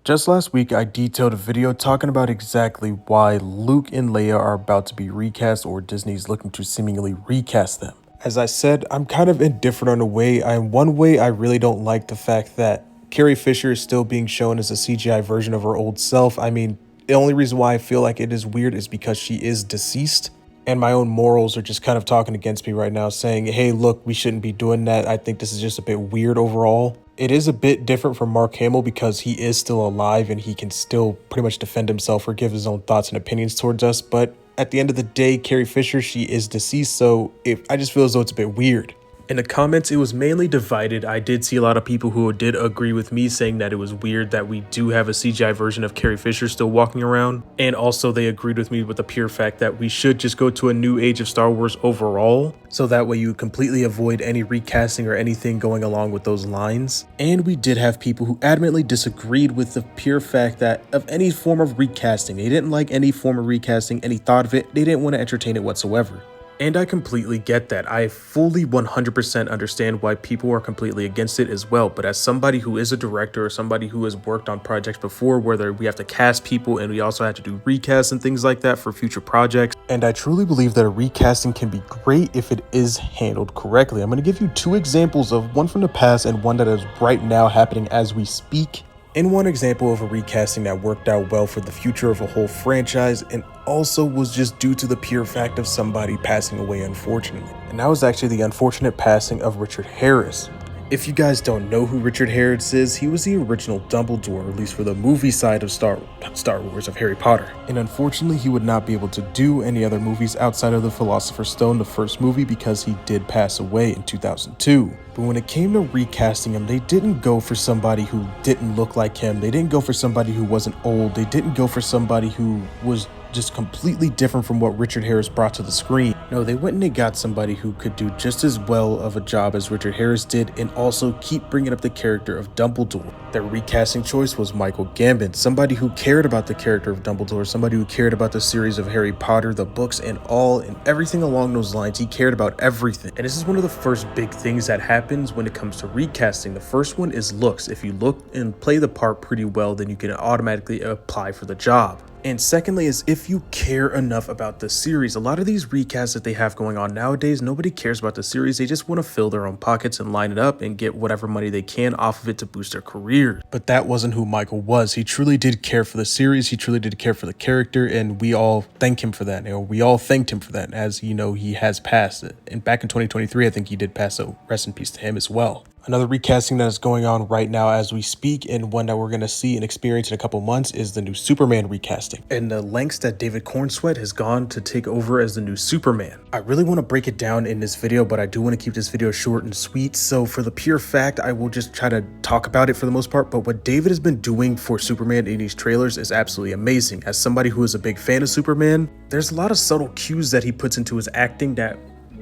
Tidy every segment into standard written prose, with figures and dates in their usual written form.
Just last week, I detailed a video talking about exactly why Luke and Leia are about to be recast or Disney's looking to seemingly recast them. As I said, I'm kind of indifferent on the way. One way I really don't like the fact that Carrie Fisher is still being shown as a CGI version of her old self. I mean, the only reason why I feel like it is weird is because she is deceased. And my own morals are just kind of talking against me right now, saying, hey, look, we shouldn't be doing that. I think this is just a bit weird overall. It is a bit different from Mark Hamill because he is still alive and he can still pretty much defend himself or give his own thoughts and opinions towards us. But at the end of the day, Carrie Fisher, she is deceased, so I just feel as though it's a bit weird. In the comments, it was mainly divided. I did see a lot of people who did agree with me, saying that it was weird that we do have a CGI version of Carrie Fisher still walking around. And also they agreed with me with the pure fact that we should just go to a new age of Star Wars overall. So that way you completely avoid any recasting or anything going along with those lines. And we did have people who adamantly disagreed with the pure fact that of any form of recasting. They didn't like any form of recasting, any thought of it. They didn't want to entertain it whatsoever. And I completely get that. I fully 100% understand why people are completely against it as well. But as somebody who is a director or somebody who has worked on projects before, where we have to cast people and we also have to do recasts and things like that for future projects. And I truly believe that a recasting can be great if it is handled correctly. I'm going to give you two examples of one from the past and one that is right now happening as we speak. In one example of a recasting that worked out well for the future of a whole franchise and also was just due to the pure fact of somebody passing away, unfortunately. And that was actually the unfortunate passing of Richard Harris. If you guys don't know who Richard Harris is, he was the original Dumbledore, at least for the movie side of Star Wars of Harry Potter. And unfortunately, he would not be able to do any other movies outside of The Philosopher's Stone, the first movie, because he did pass away in 2002. But when it came to recasting him, they didn't go for somebody who didn't look like him. They didn't go for somebody who wasn't old. They didn't go for somebody who was just completely different from what Richard Harris brought to the screen. No, they went and they got somebody who could do just as well of a job as Richard Harris did and also keep bringing up the character of Dumbledore. Their recasting choice was Michael Gambon, somebody who cared about the character of Dumbledore, somebody who cared about the series of Harry Potter, the books and everything along those lines. He cared about everything. And this is one of the first big things that happens when it comes to recasting. The first one is looks. If you look and play the part pretty well, then you can automatically apply for the job. And secondly is if you care enough about the series. A lot of these recasts that they have going on nowadays, nobody cares about the series. They just want to fill their own pockets and line it up and get whatever money they can off of it to boost their career. But that wasn't who Michael was. He truly did care for the series. He truly did care for the character, and we all thank him for that. We all thanked him for that, as you know, he has passed. And back in 2023, I think he did pass, so rest in peace to him as well. Another recasting that is going on right now as we speak, and one that we're going to see and experience in a couple months, is the new Superman recasting. And the lengths that David Cornsweet has gone to take over as the new Superman. I really want to break it down in this video, but I do want to keep this video short and sweet. So for the pure fact, I will just try to talk about it for the most part. But what David has been doing for Superman in these trailers is absolutely amazing. As somebody who is a big fan of Superman, there's a lot of subtle cues that he puts into his acting that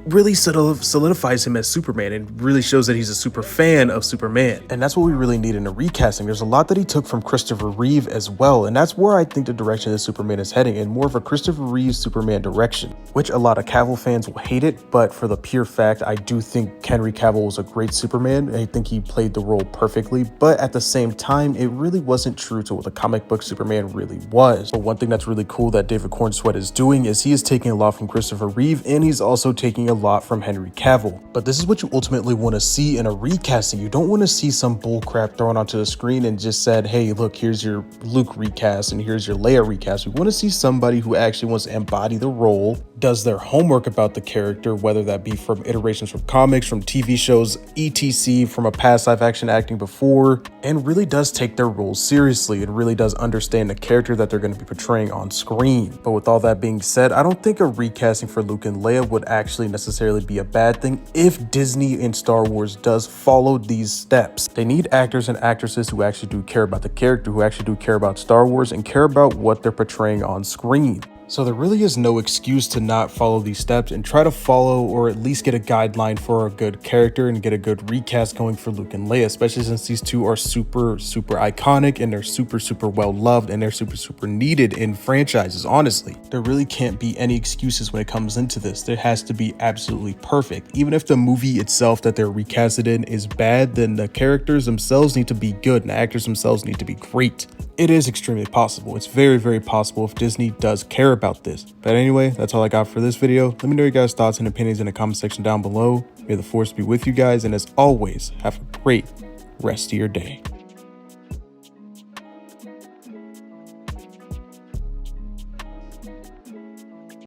really solidifies him as Superman and really shows that he's a super fan of Superman. And that's what we really need in a recasting. There's a lot that he took from Christopher Reeve as well, and that's where I think the direction that Superman is heading, in more of a Christopher Reeve Superman direction, which a lot of Cavill fans will hate it, but for the pure fact, I do think Henry Cavill was a great Superman. I think he played the role perfectly, but at the same time, it really wasn't true to what the comic book Superman really was. But one thing that's really cool that David Cornsweet is doing is he is taking a lot from Christopher Reeve, and he's also taking a lot from Henry Cavill. But this is what you ultimately want to see in a recasting. You don't want to see some bullcrap thrown onto the screen and just said, hey, look, here's your Luke recast and here's your Leia recast. We want to see somebody who actually wants to embody the role, does their homework about the character, whether that be from iterations from comics, from TV shows, etc., from a past live action acting before, and really does take their roles seriously and really does understand the character that they're going to be portraying on screen. But with all that being said, I don't think a recasting for Luke and Leia would actually necessarily be a bad thing if Disney and Star Wars does follow these steps. They need actors and actresses who actually do care about the character, who actually do care about Star Wars and care about what they're portraying on screen. So there really is no excuse to not follow these steps and try to follow or at least get a guideline for a good character and get a good recast going for Luke and Leia, especially since these two are super iconic and they're super well loved and they're super needed in franchises. Honestly, there really can't be any excuses when it comes into this. There has to be absolutely perfect. Even if the movie itself that they're recasted in is bad, then the characters themselves need to be good and the actors themselves need to be great. It is extremely possible. It's very, very possible if Disney does care about this. But anyway, that's all I got for this video. Let me know your guys' thoughts and opinions in the comment section down below. May the force be with you guys, and as always, have a great rest of your day.